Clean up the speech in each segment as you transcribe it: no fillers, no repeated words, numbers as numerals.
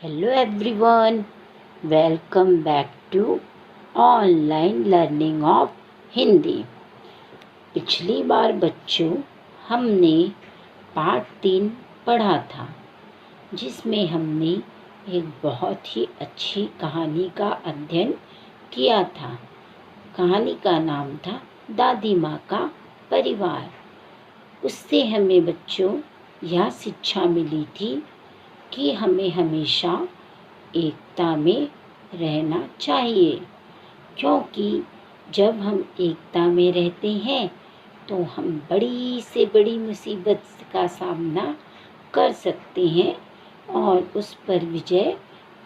Hello everyone, welcome back to online learning of Hindi. पिछली बार बच्चों हमने पार्ट 3 पढ़ा था, जिसमें हमने एक बहुत ही अच्छी कहानी का अध्ययन किया था। कहानी का नाम था दादी माँ का परिवार। उससे हमें बच्चों यह शिक्षा मिली थी कि हमें हमेशा एकता में रहना चाहिए, क्योंकि जब हम एकता में रहते हैं तो हम बड़ी से बड़ी मुसीबत का सामना कर सकते हैं और उस पर विजय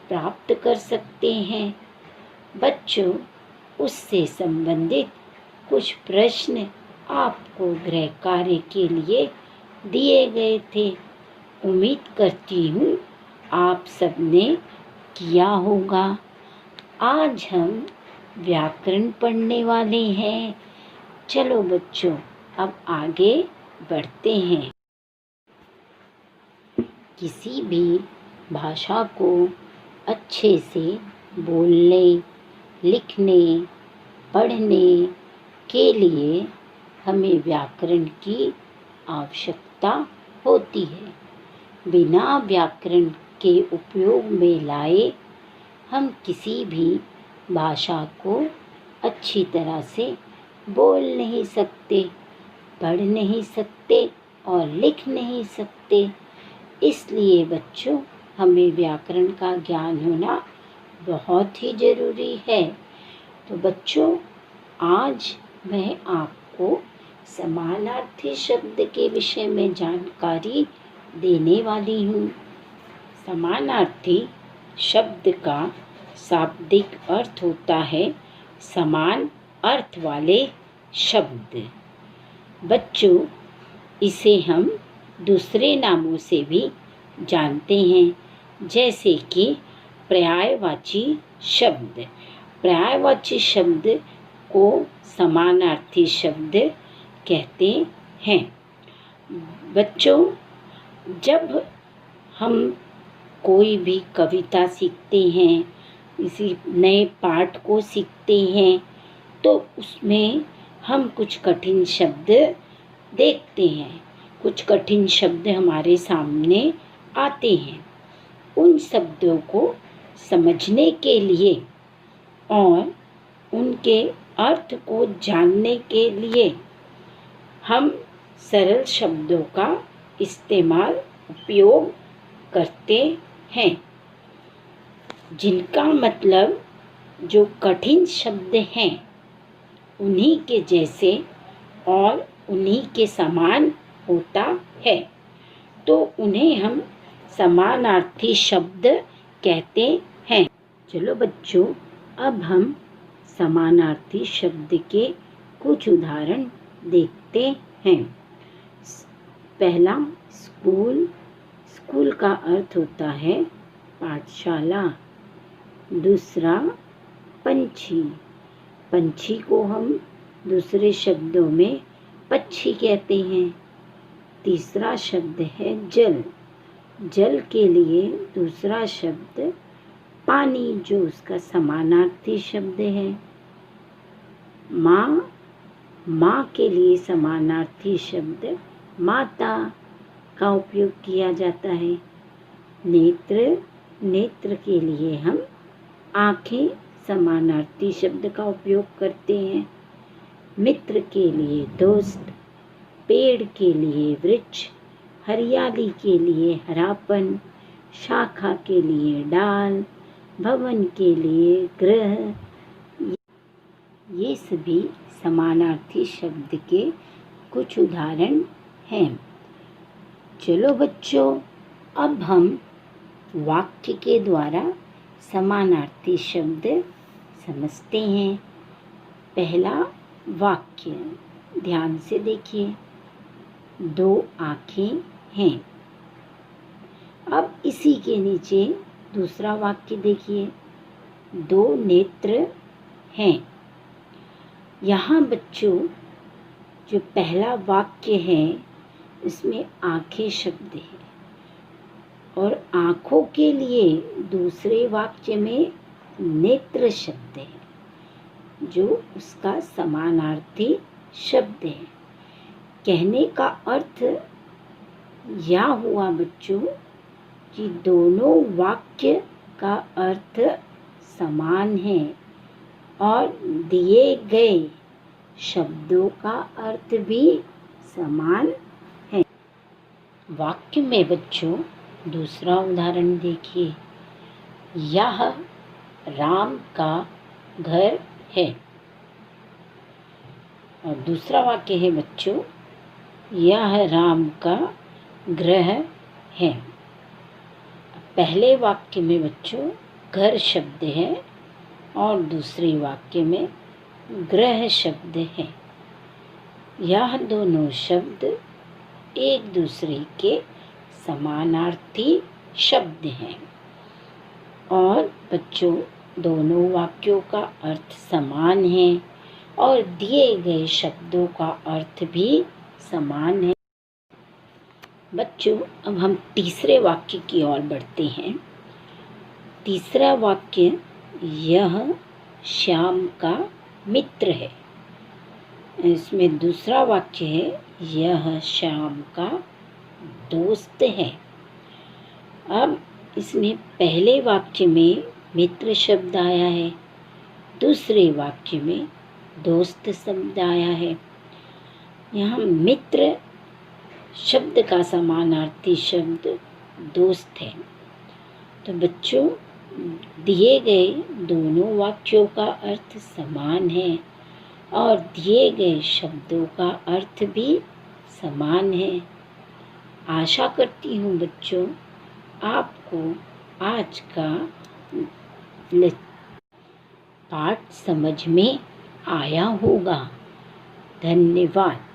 प्राप्त कर सकते हैं। बच्चों, उससे संबंधित कुछ प्रश्न आपको गृह कार्य के लिए दिए गए थे। उम्मीद करती हूँ आप सबने किया होगा। आज हम व्याकरण पढ़ने वाले हैं। चलो बच्चों, अब आगे बढ़ते हैं। किसी भी भाषा को अच्छे से बोलने, लिखने, पढ़ने के लिए हमें व्याकरण की आवश्यकता होती है। बिना व्याकरण के उपयोग में लाए हम किसी भी भाषा को अच्छी तरह से बोल नहीं सकते, पढ़ नहीं सकते और लिख नहीं सकते। इसलिए बच्चों, हमें व्याकरण का ज्ञान होना बहुत ही ज़रूरी है। तो बच्चों, आज मैं आपको समानार्थी शब्द के विषय में जानकारी देने वाली हूँ। समानार्थी शब्द का शाब्दिक अर्थ होता है समान अर्थ वाले शब्द। बच्चों, इसे हम दूसरे नामों से भी जानते हैं, जैसे कि पर्यायवाची शब्द। पर्यायवाची शब्द को समानार्थी शब्द कहते हैं। बच्चों, जब हम कोई भी कविता सीखते हैं, किसी नए पाठ को सीखते हैं, तो उसमें हम कुछ कठिन शब्द देखते हैं, कुछ कठिन शब्द हमारे सामने आते हैं। उन शब्दों को समझने के लिए और उनके अर्थ को जानने के लिए हम सरल शब्दों का उपयोग करते हैं, जिनका मतलब जो कठिन शब्द हैं उन्हीं के जैसे और उन्हीं के समान होता है, तो उन्हें हम समानार्थी शब्द कहते हैं। चलो बच्चों, अब हम समानार्थी शब्द के कुछ उदाहरण देखते हैं। पहला, स्कूल। स्कूल का अर्थ होता है पाठशाला। दूसरा, पंछी। पंछी को हम दूसरे शब्दों में पक्षी कहते हैं। तीसरा शब्द है जल। जल के लिए दूसरा शब्द पानी, जो उसका समानार्थी शब्द है। माँ। माँ के लिए समानार्थी शब्द माता का उपयोग किया जाता है। नेत्र। नेत्र के लिए हम आँखें समानार्थी शब्द का उपयोग करते हैं। मित्र के लिए दोस्त। पेड़ के लिए वृक्ष। हरियाली के लिए हरापन। शाखा के लिए डाल। भवन के लिए गृह। ये सभी समानार्थी शब्द के कुछ उदाहरण हैं। चलो बच्चों, अब हम वाक्य के द्वारा समानार्थी शब्द समझते हैं। पहला वाक्य, ध्यान से देखिए। 2 आँखें हैं। अब इसी के नीचे दूसरा वाक्य देखिए। 2 नेत्र हैं। यहाँ बच्चों, जो पहला वाक्य है इसमें आँखें शब्द है और आँखों के लिए दूसरे वाक्य में नेत्र शब्द है जो उसका समानार्थी शब्द है। कहने का अर्थ यह हुआ बच्चों कि दोनों वाक्य का अर्थ समान है और दिए गए शब्दों का अर्थ भी समान है। वाक्य में बच्चों दूसरा उदाहरण देखिए, यह राम का घर है। और दूसरा वाक्य है बच्चों, यह राम का गृह है। पहले वाक्य में बच्चों घर शब्द है और दूसरे वाक्य में गृह शब्द है। यह दोनों शब्द एक दूसरे के समानार्थी शब्द हैं और बच्चों दोनों वाक्यों का अर्थ समान है और दिए गए शब्दों का अर्थ भी समान है। बच्चों अब हम तीसरे वाक्य की ओर बढ़ते हैं। तीसरा वाक्य, यह श्याम का मित्र है। इसमें दूसरा वाक्य है, यह श्याम का दोस्त है। अब इसमें पहले वाक्य में मित्र शब्द आया है, दूसरे वाक्य में दोस्त शब्द आया है। यहाँ मित्र शब्द का समानार्थी शब्द दोस्त है। तो बच्चों दिए गए दोनों वाक्यों का अर्थ समान है और दिए गए शब्दों का अर्थ भी समान है। आशा करती हूँ बच्चों आपको आज का पाठ समझ में आया होगा। धन्यवाद।